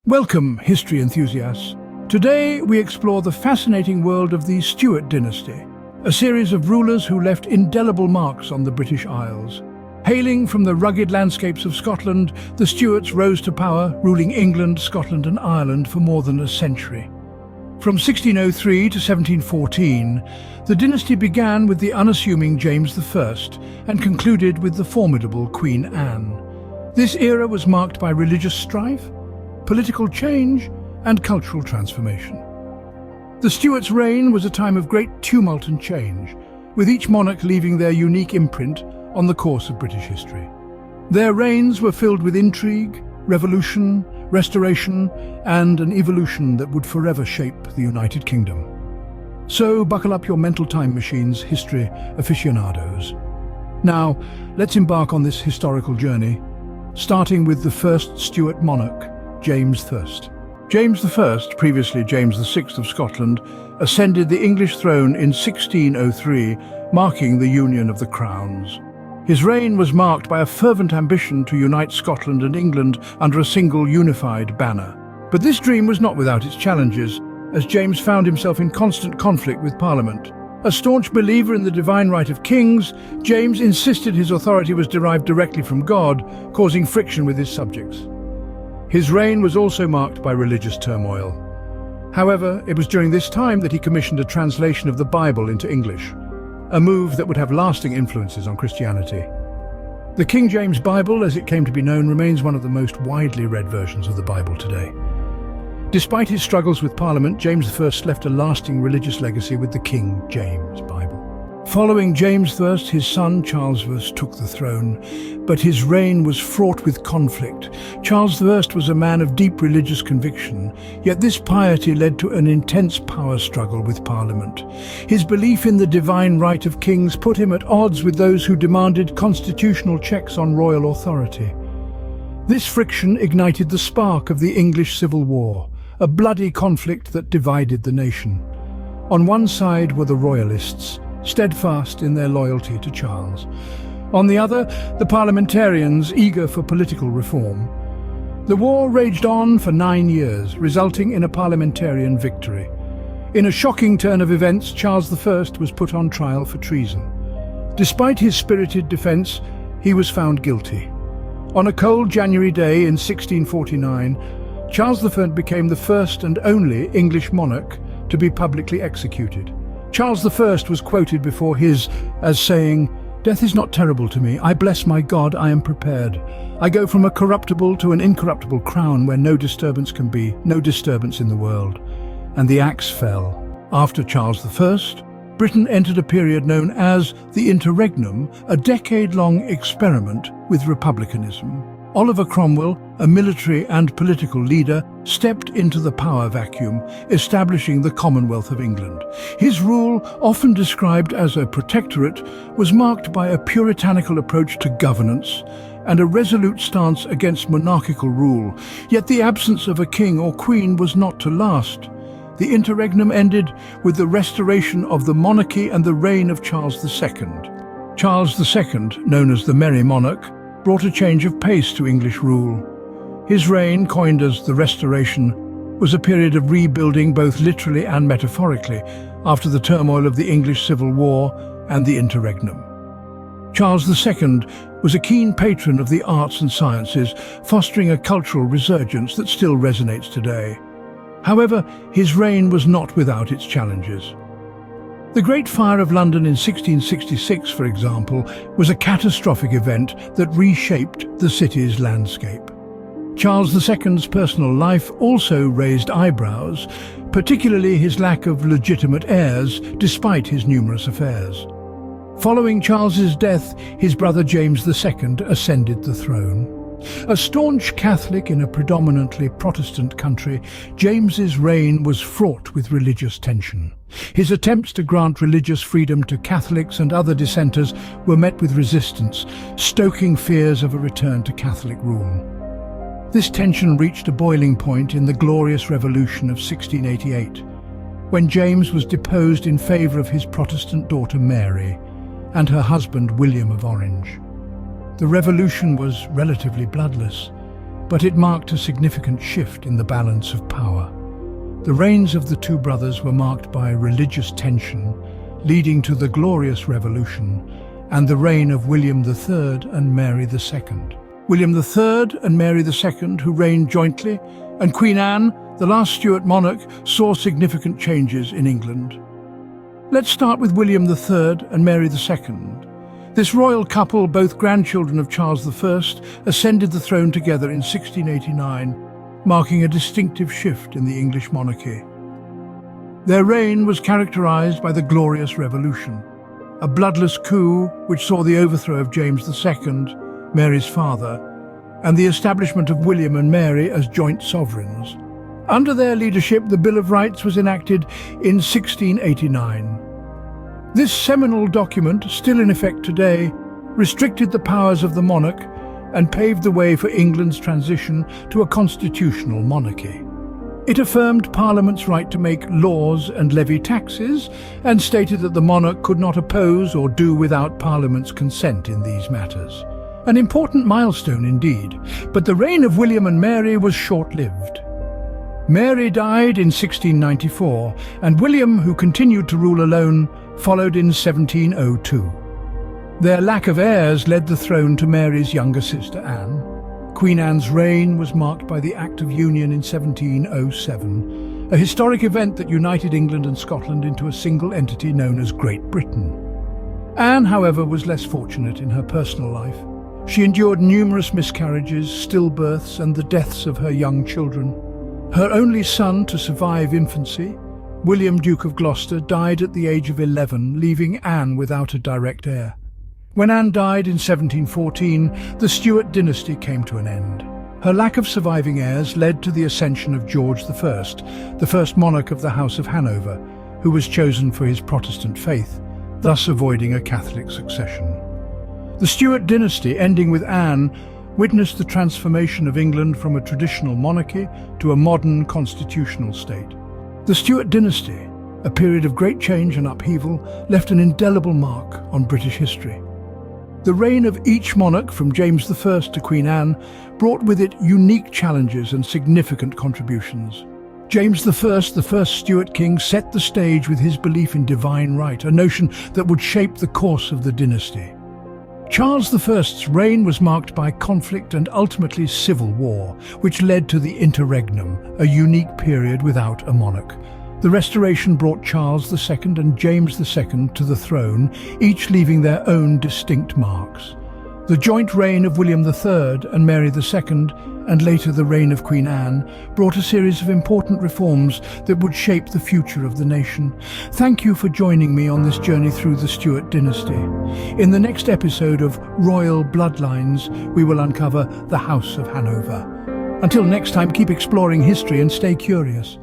Welcome, history enthusiasts. Today we explore the fascinating world of the Stuart Dynasty, a series of rulers who left indelible marks on the British Isles. Hailing from the rugged landscapes of Scotland, the Stuarts rose to power, ruling England, Scotland and Ireland for more than a century. From 1603 to 1714, the dynasty began with the unassuming James I and concluded with the formidable Queen Anne. This era was marked by religious strife, political change and cultural transformation. The Stuarts' reign was a time of great tumult and change, with each monarch leaving their unique imprint on the course of British history. Their reigns were filled with intrigue, revolution, restoration, and an evolution that would forever shape the United Kingdom. So buckle up your mental time machines, history aficionados. Now, let's embark on this historical journey, starting with the first Stuart monarch, James I. James I, previously James VI of Scotland, ascended the English throne in 1603, marking the union of the crowns. His reign was marked by a fervent ambition to unite Scotland and England under a single unified banner. But this dream was not without its challenges, as James found himself in constant conflict with Parliament. A staunch believer in the divine right of kings, James insisted his authority was derived directly from God, causing friction with his subjects. His reign was also marked by religious turmoil. However, it was during this time that he commissioned a translation of the Bible into English, a move that would have lasting influences on Christianity. The King James Bible, as it came to be known, remains one of the most widely read versions of the Bible today. Despite his struggles with Parliament, James I left a lasting religious legacy with the King James Bible. Following James I, his son Charles I took the throne, but his reign was fraught with conflict. Charles I was a man of deep religious conviction, yet this piety led to an intense power struggle with Parliament. His belief in the divine right of kings put him at odds with those who demanded constitutional checks on royal authority. This friction ignited the spark of the English Civil War, a bloody conflict that divided the nation. On one side were the royalists, steadfast in their loyalty to Charles. On the other, the parliamentarians eager for political reform. The war raged on for 9 years, resulting in a parliamentarian victory. In a shocking turn of events, Charles I was put on trial for treason. Despite his spirited defense, he was found guilty. On a cold January day in 1649, Charles I became the first and only English monarch to be publicly executed. Charles I was quoted before his as saying, "Death is not terrible to me. I bless my God, I am prepared. I go from a corruptible to an incorruptible crown where no disturbance can be, no disturbance in the world." And the axe fell. After Charles I, Britain entered a period known as the Interregnum, a decade-long experiment with republicanism. Oliver Cromwell, a military and political leader, stepped into the power vacuum, establishing the Commonwealth of England. His rule, often described as a protectorate, was marked by a puritanical approach to governance and a resolute stance against monarchical rule. Yet the absence of a king or queen was not to last. The interregnum ended with the restoration of the monarchy and the reign of Charles II. Charles II, known as the Merry Monarch, brought a change of pace to English rule. His reign, coined as the Restoration, was a period of rebuilding both literally and metaphorically after the turmoil of the English Civil War and the Interregnum. Charles II was a keen patron of the arts and sciences, fostering a cultural resurgence that still resonates today. However, his reign was not without its challenges. The Great Fire of London in 1666, for example, was a catastrophic event that reshaped the city's landscape. Charles II's personal life also raised eyebrows, particularly his lack of legitimate heirs despite his numerous affairs. Following Charles's death, his brother James II ascended the throne. A staunch Catholic in a predominantly Protestant country, James's reign was fraught with religious tension. His attempts to grant religious freedom to Catholics and other dissenters were met with resistance, stoking fears of a return to Catholic rule. This tension reached a boiling point in the Glorious Revolution of 1688, when James was deposed in favour of his Protestant daughter Mary and her husband William of Orange. The revolution was relatively bloodless, but it marked a significant shift in the balance of power. The reigns of the two brothers were marked by religious tension, leading to the Glorious Revolution and the reign of William III and Mary II. William III and Mary II, who reigned jointly, and Queen Anne, the last Stuart monarch, saw significant changes in England. Let's start with William III and Mary II. This royal couple, both grandchildren of Charles I, ascended the throne together in 1689, marking a distinctive shift in the English monarchy. Their reign was characterized by the Glorious Revolution, a bloodless coup which saw the overthrow of James II, Mary's father, and the establishment of William and Mary as joint sovereigns. Under their leadership, the Bill of Rights was enacted in 1689. This seminal document, still in effect today, restricted the powers of the monarch and paved the way for England's transition to a constitutional monarchy. It affirmed Parliament's right to make laws and levy taxes, and stated that the monarch could not oppose or do without Parliament's consent in these matters. An important milestone indeed, but the reign of William and Mary was short-lived. Mary died in 1694, and William, who continued to rule alone, followed in 1702. Their lack of heirs led the throne to Mary's younger sister Anne. Queen Anne's reign was marked by the Act of Union in 1707, a historic event that united England and Scotland into a single entity known as Great Britain. Anne, however, was less fortunate in her personal life. She endured numerous miscarriages, stillbirths, and the deaths of her young children. Her only son to survive infancy, William, Duke of Gloucester, died at the age of 11, leaving Anne without a direct heir. When Anne died in 1714, the Stuart dynasty came to an end. Her lack of surviving heirs led to the ascension of George I, the first monarch of the House of Hanover, who was chosen for his Protestant faith, thus avoiding a Catholic succession. The Stuart dynasty, ending with Anne, witnessed the transformation of England from a traditional monarchy to a modern constitutional state. The Stuart dynasty, a period of great change and upheaval, left an indelible mark on British history. The reign of each monarch, from James I to Queen Anne, brought with it unique challenges and significant contributions. James I, the first Stuart king, set the stage with his belief in divine right, a notion that would shape the course of the dynasty. Charles I's reign was marked by conflict and ultimately civil war, which led to the interregnum, a unique period without a monarch. The Restoration brought Charles II and James II to the throne, each leaving their own distinct marks. The joint reign of William III and Mary II, and later the reign of Queen Anne, brought a series of important reforms that would shape the future of the nation. Thank you for joining me on this journey through the Stuart dynasty. In the next episode of Royal Bloodlines, we will uncover the House of Hanover. Until next time, keep exploring history and stay curious.